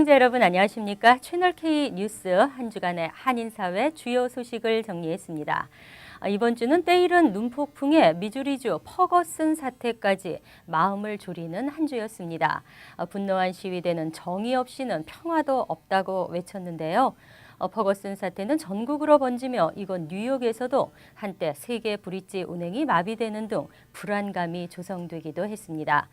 시청자 여러분 안녕하십니까? 채널K 뉴스 한 주간의 한인사회 주요 소식을 정리했습니다. 이번 주는 때이른 눈폭풍에 미주리주 퍼거슨 사태까지 마음을 졸이는 한 주였습니다. 분노한 시위대는 정의 없이는 평화도 없다고 외쳤는데요. 퍼거슨 사태는 전국으로 번지며 이곳 뉴욕에서도 한때 세계 브릿지 운행이 마비되는 등 불안감이 조성되기도 했습니다.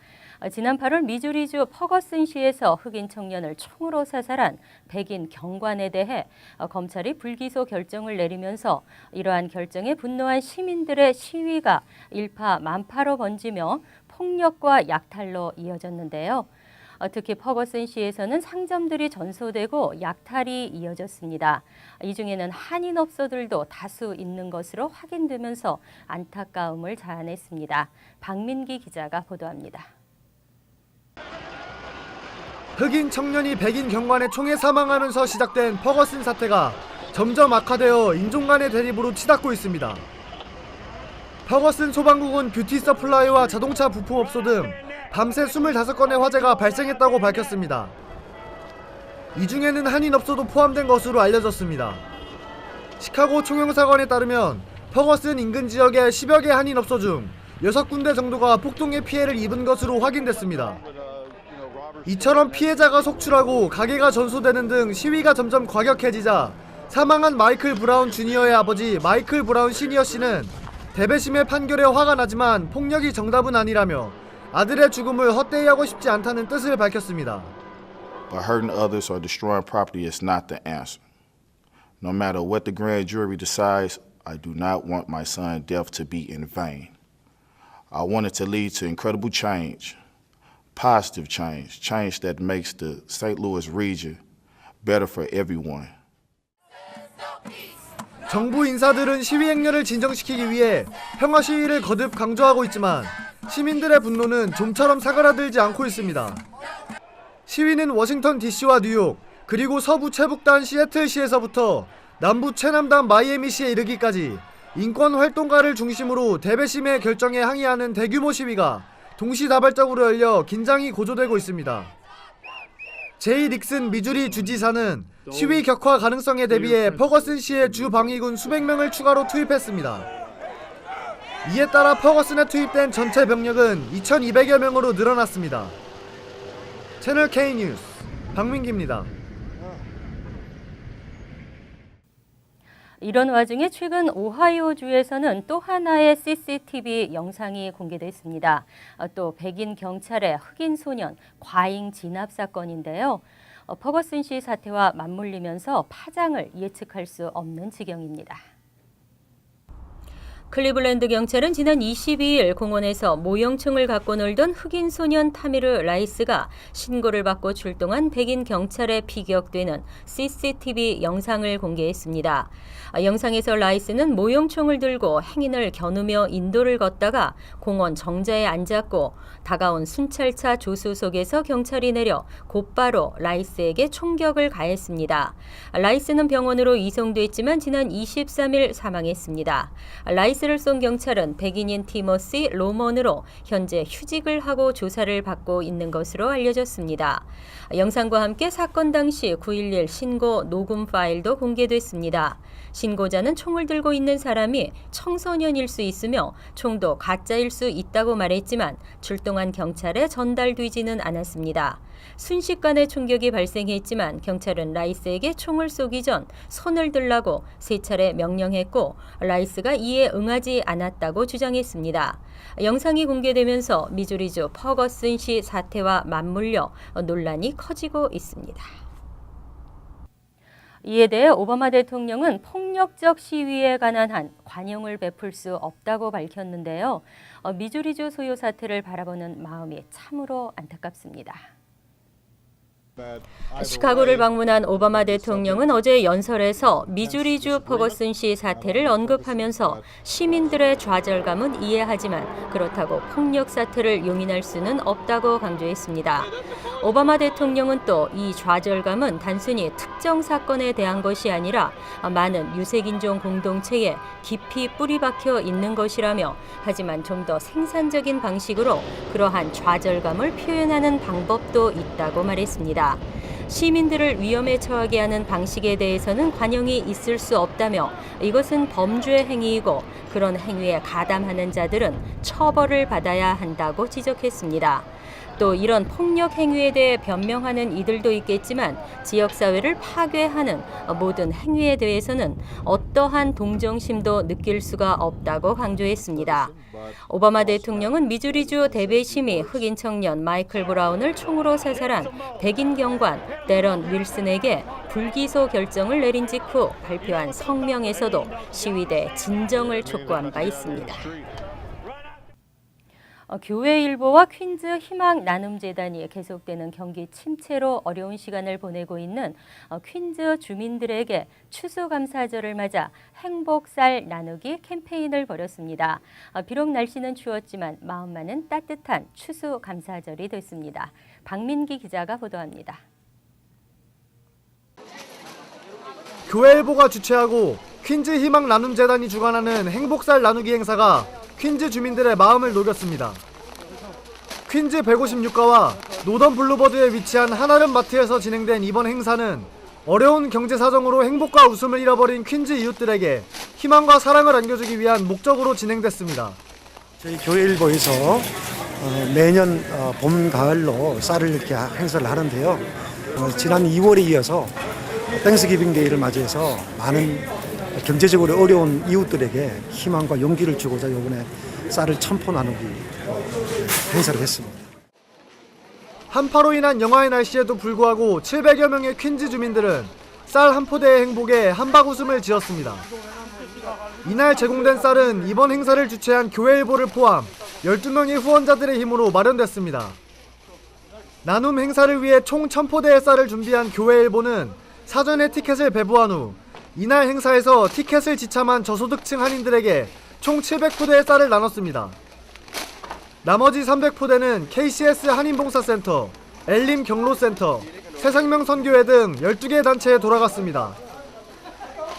지난 8월 미주리주 퍼거슨시에서 흑인 청년을 총으로 사살한 백인 경관에 대해 검찰이 불기소 결정을 내리면서 이러한 결정에 분노한 시민들의 시위가 일파만파로 번지며 폭력과 약탈로 이어졌는데요. 특히 퍼거슨시에서는 상점들이 전소되고 약탈이 이어졌습니다. 이 중에는 한인업소들도 다수 있는 것으로 확인되면서 안타까움을 자아냈습니다. 박민기 기자가 보도합니다. 흑인 청년이 백인 경관의 총에 사망하면서 시작된 퍼거슨 사태가 점점 악화되어 인종 간의 대립으로 치닫고 있습니다. 퍼거슨 소방국은 뷰티 서플라이와 자동차 부품업소 등 밤새 25건의 화재가 발생했다고 밝혔습니다. 이 중에는 한인업소도 포함된 것으로 알려졌습니다. 시카고 총영사관에 따르면 퍼거슨 인근 지역의 10여 개 한인업소 중 6군데 정도가 폭동의 피해를 입은 것으로 확인됐습니다. 이처럼 피해자가 속출하고 가게가 전소되는 등 시위가 점점 과격해지자 사망한 마이클 브라운 주니어의 아버지 마이클 브라운 시니어 씨는 대배심의 판결에 화가 나지만 폭력이 정답은 아니라며 아들의 죽음을 헛되이 하고 싶지 않다는 뜻을 밝혔습니다. But hurting others or destroying property is not the answer. No matter what the grand jury decides, I do not want my son's death to be in vain. I want it to lead to incredible change, positive change, change that makes the St. Louis region better for everyone. 정부 인사들은 시위 행렬을 진정시키기 위해 평화 시위를 거듭 강조하고 있지만 시민들의 분노는 좀처럼 사그라들지 않고 있습니다. 시위는 워싱턴 DC와 뉴욕, 그리고 서부 최북단 시애틀시에서부터 남부 최남단 마이애미시에 이르기까지 인권활동가를 중심으로 대배심의 결정에 항의하는 대규모 시위가 동시다발적으로 열려 긴장이 고조되고 있습니다. 제이 닉슨 미주리 주지사는 시위 격화 가능성에 대비해 퍼거슨시의 주 방위군 수백 명을 추가로 투입했습니다. 이에 따라 퍼거슨에 투입된 전체 병력은 2,200여 명으로 늘어났습니다. 채널K 뉴스 박민기입니다. 이런 와중에 최근 오하이오주에서는 또 하나의 CCTV 영상이 공개됐습니다. 또 백인 경찰의 흑인 소년 과잉 진압 사건인데요. 퍼거슨시 사태와 맞물리면서 파장을 예측할 수 없는 지경입니다. 클리블랜드 경찰은 지난 22일 공원에서 모형총을 갖고 놀던 흑인 소년 타미르 라이스가 신고를 받고 출동한 백인 경찰에 피격되는 CCTV 영상을 공개했습니다. 영상에서 라이스는 모형총을 들고 행인을 겨누며 인도를 걷다가 공원 정자에 앉았고 다가온 순찰차 조수 속에서 경찰이 내려 곧바로 라이스에게 총격을 가했습니다. 라이스는 병원으로 이송됐지만 지난 23일 사망했습니다. 라이스를 쏜 경찰은 백인인 티머시 로먼으로 현재 휴직을 하고 조사를 받고 있는 것으로 알려졌습니다. 영상과 함께 사건 당시 911 신고 녹음 파일도 공개됐습니다. 신고자는 총을 들고 있는 사람이 청소년일 수 있으며 총도 가짜일 수 있다고 말했지만 출동한 경찰에 전달되지는 않았습니다. 순식간에 총격이 발생했지만 경찰은 라이스에게 총을 쏘기 전 손을 들라고 3차례 명령했고 라이스가 이에 응하지 않았다고 주장했습니다. 영상이 공개되면서 미주리주 퍼거슨시 사태와 맞물려 논란이 커지고 있습니다. 이에 대해 오바마 대통령은 폭력적 시위에 관한 한 관용을 베풀 수 없다고 밝혔는데요. 미주리주 소요 사태를 바라보는 마음이 참으로 안타깝습니다. 시카고를 방문한 오바마 대통령은 어제 연설에서 미주리주 퍼거슨시 사태를 언급하면서 시민들의 좌절감은 이해하지만 그렇다고 폭력 사태를 용인할 수는 없다고 강조했습니다. 오바마 대통령은 또 이 좌절감은 단순히 특정 사건에 대한 것이 아니라 많은 유색인종 공동체에 깊이 뿌리 박혀 있는 것이라며 하지만 좀 더 생산적인 방식으로 그러한 좌절감을 표현하는 방법도 있다고 말했습니다. 시민들을 위험에 처하게 하는 방식에 대해서는 관용이 있을 수 없다며 이것은 범죄 행위이고 그런 행위에 가담하는 자들은 처벌을 받아야 한다고 지적했습니다. 또 이런 폭력 행위에 대해 변명하는 이들도 있겠지만 지역사회를 파괴하는 모든 행위에 대해서는 어떠한 동정심도 느낄 수가 없다고 강조했습니다. 오바마 대통령은 미주리주 대배심이 흑인 청년 마이클 브라운을 총으로 사살한 백인 경관 데런 윌슨에게 불기소 결정을 내린 직후 발표한 성명에서도 시위대 진정을 촉구한 바 있습니다. 교회 일보와 퀸즈 희망 나눔 재단이 계속되는 경기 침체로 어려운 시간을 보내고 있는 퀸즈 주민들에게 추수감사절을 맞아 행복쌀 나누기 캠페인을 벌였습니다. 비록 날씨는 추웠지만 마음만은 따뜻한 추수감사절이 됐습니다. 박민기 기자가 보도합니다. 교회일보가 주최하고 퀸즈 희망 나눔 재단이 주관하는 행복쌀 나누기 행사가 퀸즈 주민들의 마음을 녹였습니다. 퀸즈 156가와 노던 블루버드에 위치한 한아름 마트에서 진행된 이번 행사는 어려운 경제 사정으로 행복과 웃음을 잃어버린 퀸즈 이웃들에게 희망과 사랑을 안겨주기 위한 목적으로 진행됐습니다. 저희 교회일보에서 매년 봄, 가을로 쌀을 이렇게 행사를 하는데요. 지난 2월에 이어서 땡스기빙 데이를 맞이해서 많은 경제적으로 어려운 이웃들에게 희망과 용기를 주고자 이번에 쌀을 1000포 나누기 행사를 했습니다. 한파로 인한 영하의 날씨에도 불구하고 700여 명의 퀸즈 주민들은 쌀 한 포대의 행복에 한박 웃음을 지었습니다. 이날 제공된 쌀은 이번 행사를 주최한 교회일보를 포함 12명의 후원자들의 힘으로 마련됐습니다. 나눔 행사를 위해 총 1000포대의 쌀을 준비한 교회일보는 사전에 티켓을 배부한 후 이날 행사에서 티켓을 지참한 저소득층 한인들에게 총 700포대의 쌀을 나눴습니다. 나머지 300포대는 KCS 한인봉사센터, 엘림 경로센터, 새생명 선교회 등 12개 단체에 돌아갔습니다.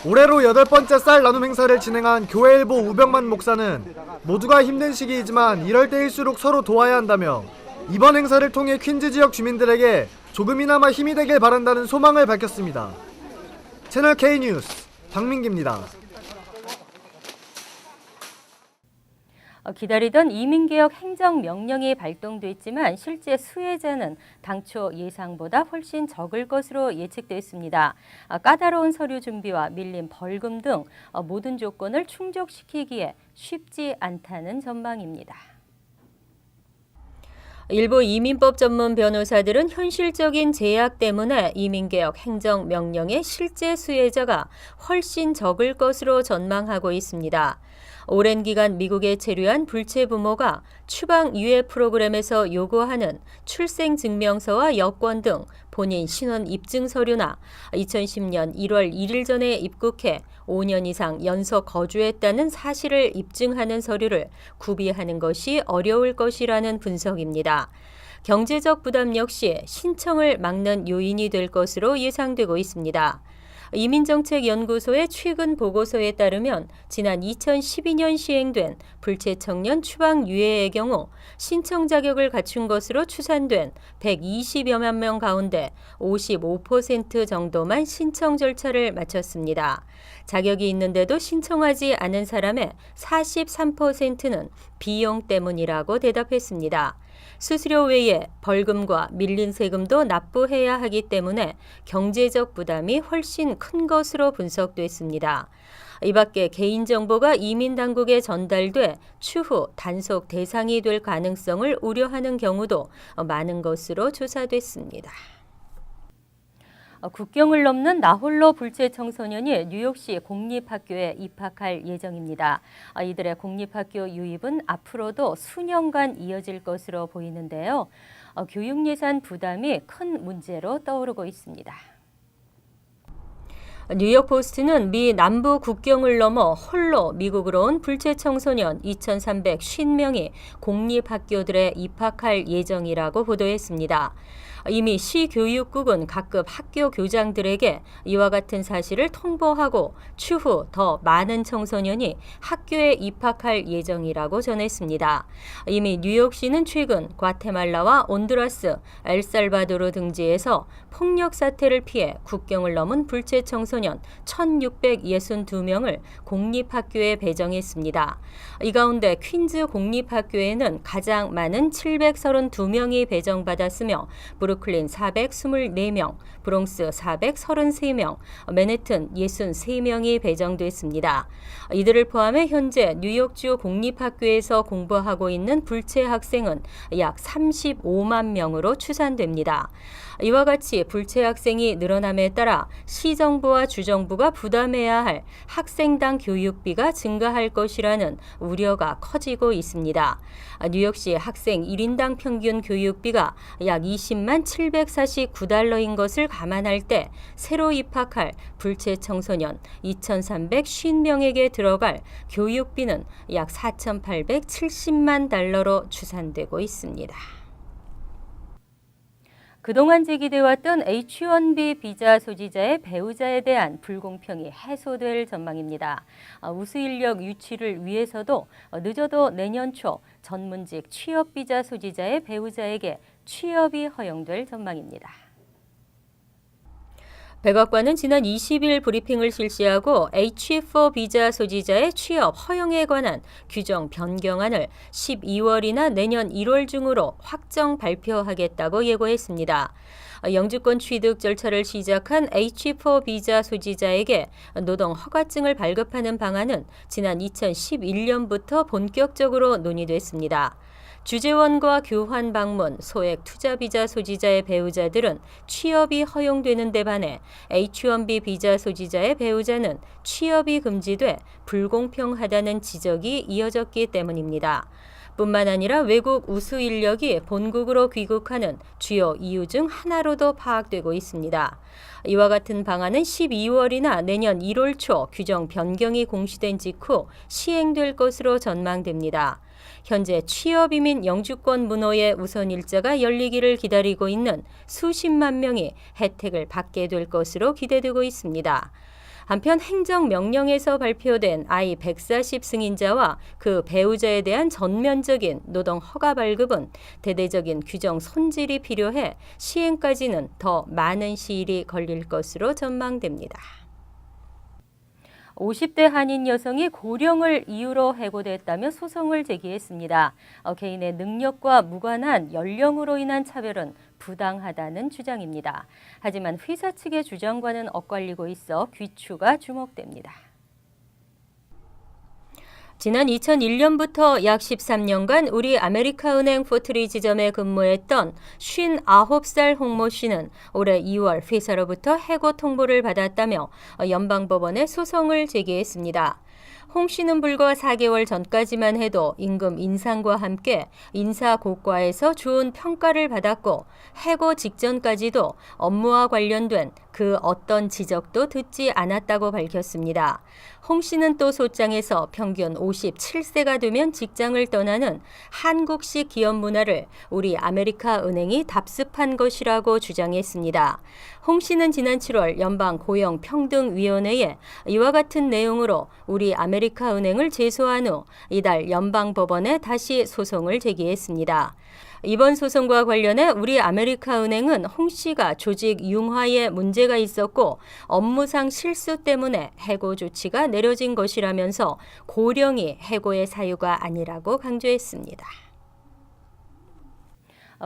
올해로 8번째 쌀 나눔 행사를 진행한 교회일보 우병만 목사는 모두가 힘든 시기이지만 이럴 때일수록 서로 도와야 한다며 이번 행사를 통해 퀸즈 지역 주민들에게 조금이나마 힘이 되길 바란다는 소망을 밝혔습니다. 채널 K뉴스 박민기입니다. 기다리던 이민개혁 행정명령이 발동됐지만 실제 수혜자는 당초 예상보다 훨씬 적을 것으로 예측됐습니다. 까다로운 서류 준비와 밀린 벌금 등 모든 조건을 충족시키기에 쉽지 않다는 전망입니다. 일부 이민법 전문 변호사들은 현실적인 제약 때문에 이민개혁 행정명령의 실제 수혜자가 훨씬 적을 것으로 전망하고 있습니다. 오랜 기간 미국에 체류한 불체 부모가 추방 유예 프로그램에서 요구하는 출생증명서와 여권 등 본인 신원 입증 서류나 2010년 1월 1일 전에 입국해 5년 이상 연속 거주했다는 사실을 입증하는 서류를 구비하는 것이 어려울 것이라는 분석입니다. 경제적 부담 역시 신청을 막는 요인이 될 것으로 예상되고 있습니다. 이민정책연구소의 최근 보고서에 따르면 지난 2012년 시행된 불체 청년 추방 유예의 경우 신청 자격을 갖춘 것으로 추산된 120여만 명 가운데 55% 정도만 신청 절차를 마쳤습니다. 자격이 있는데도 신청하지 않은 사람의 43%는 비용 때문이라고 대답했습니다. 수수료 외에 벌금과 밀린 세금도 납부해야 하기 때문에 경제적 부담이 훨씬 큰 것으로 분석됐습니다. 이 밖에 개인정보가 이민당국에 전달돼 추후 단속 대상이 될 가능성을 우려하는 경우도 많은 것으로 조사됐습니다. 국경을 넘는 나홀로 불체 청소년이 뉴욕시 공립학교에 입학할 예정입니다. 이들의 공립학교 유입은 앞으로도 수년간 이어질 것으로 보이는데요. 교육 예산 부담이 큰 문제로 떠오르고 있습니다. 뉴욕 포스트는 미 남부 국경을 넘어 홀로 미국으로 온 불체 청소년 2,350명이 공립학교들에 입학할 예정이라고 보도했습니다. 이미 시 교육국은 각급 학교 교장들에게 이와 같은 사실을 통보하고 추후 더 많은 청소년이 학교에 입학할 예정이라고 전했습니다. 이미 뉴욕시는 최근 과테말라와 온두라스, 엘살바도르 등지에서 폭력 사태를 피해 국경을 넘은 불체 청소년 1,662명을 공립학교에 배정했습니다. 이 가운데 퀸즈 공립학교에는 가장 많은 732명이 배정받았으며 브루클린 424명, 브롱스 433명, 맨해튼 63명이 배정됐습니다. 이들을 포함해 현재 뉴욕주 공립학교에서 공부하고 있는 불체 학생은 약 35만 명으로 추산됩니다. 이와 같이 불체 학생이 늘어남에 따라 시정부와 주정부가 부담해야 할 학생당 교육비가 증가할 것이라는 우려가 커지고 있습니다. 뉴욕시 학생 1인당 평균 교육비가 약 20만 749달러인 것을 감안할 때 새로 입학할 불체 청소년 2,350명에게 들어갈 교육비는 약 4,870만 달러로 추산되고 있습니다. 그동안 제기돼왔던 H-1B 비자 소지자의 배우자에 대한 불공평이 해소될 전망입니다. 우수 인력 유치를 위해서도 늦어도 내년 초 전문직 취업 비자 소지자의 배우자에게 취업이 허용될 전망입니다. 백악관은 지난 20일 브리핑을 실시하고 H-4 비자 소지자의 취업 허용에 관한 규정 변경안을 12월이나 내년 1월 중으로 확정 발표하겠다고 예고했습니다. 영주권 취득 절차를 시작한 H-4 비자 소지자에게 노동 허가증을 발급하는 방안은 지난 2011년부터 본격적으로 논의됐습니다. 주재원과 교환 방문, 소액 투자 비자 소지자의 배우자들은 취업이 허용되는 데 반해 H-1B 비자 소지자의 배우자는 취업이 금지돼 불공평하다는 지적이 이어졌기 때문입니다. 뿐만 아니라 외국 우수 인력이 본국으로 귀국하는 주요 이유 중 하나로도 파악되고 있습니다. 이와 같은 방안은 12월이나 내년 1월 초 규정 변경이 공시된 직후 시행될 것으로 전망됩니다. 현재 취업 이민 영주권 문호의 우선 일자가 열리기를 기다리고 있는 수십만 명이 혜택을 받게 될 것으로 기대되고 있습니다. 한편 행정명령에서 발표된 I-140 승인자와 그 배우자에 대한 전면적인 노동 허가 발급은 대대적인 규정 손질이 필요해 시행까지는 더 많은 시일이 걸릴 것으로 전망됩니다. 50대 한인 여성이 고령을 이유로 해고됐다며 소송을 제기했습니다. 개인의 능력과 무관한 연령으로 인한 차별은 부당하다는 주장입니다. 하지만 회사 측의 주장과는 엇갈리고 있어 귀추가 주목됩니다. 지난 2001년부터 약 13년간 우리 아메리카은행 포트리 지점에 근무했던 59살 홍모 씨는 올해 2월 회사로부터 해고 통보를 받았다며 연방법원에 소송을 제기했습니다. 홍 씨는 불과 4개월 전까지만 해도 임금 인상과 함께 인사 고과에서 좋은 평가를 받았고 해고 직전까지도 업무와 관련된 그 어떤 지적도 듣지 않았다고 밝혔습니다. 홍 씨는 또 소장에서 평균 57세가 되면 직장을 떠나는 한국식 기업 문화를 우리 아메리카 은행이 답습한 것이라고 주장했습니다. 홍 씨는 지난 7월 연방고용평등위원회에 이와 같은 내용으로 우리 아메리카 은행을 제소한 후 이달 연방법원에 다시 소송을 제기했습니다. 이번 소송과 관련해 우리 아메리카 은행은 홍 씨가 조직 융화에 문제가 있었고 업무상 실수 때문에 해고 조치가 내려진 것이라면서 고령이 해고의 사유가 아니라고 강조했습니다.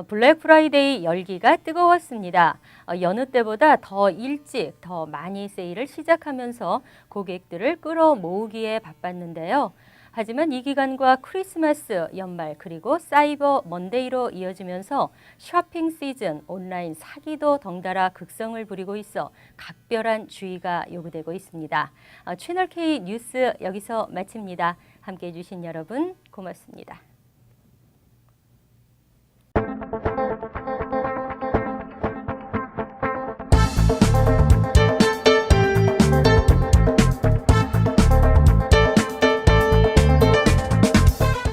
블랙 프라이데이 열기가 뜨거웠습니다. 여느 때보다 더 일찍 더 많이 세일을 시작하면서 고객들을 끌어모으기에 바빴는데요. 하지만 이 기간과 크리스마스, 연말 그리고 사이버 먼데이로 이어지면서 쇼핑 시즌, 온라인 사기도 덩달아 극성을 부리고 있어 각별한 주의가 요구되고 있습니다. 채널K 뉴스 여기서 마칩니다. 함께해 주신 여러분 고맙습니다.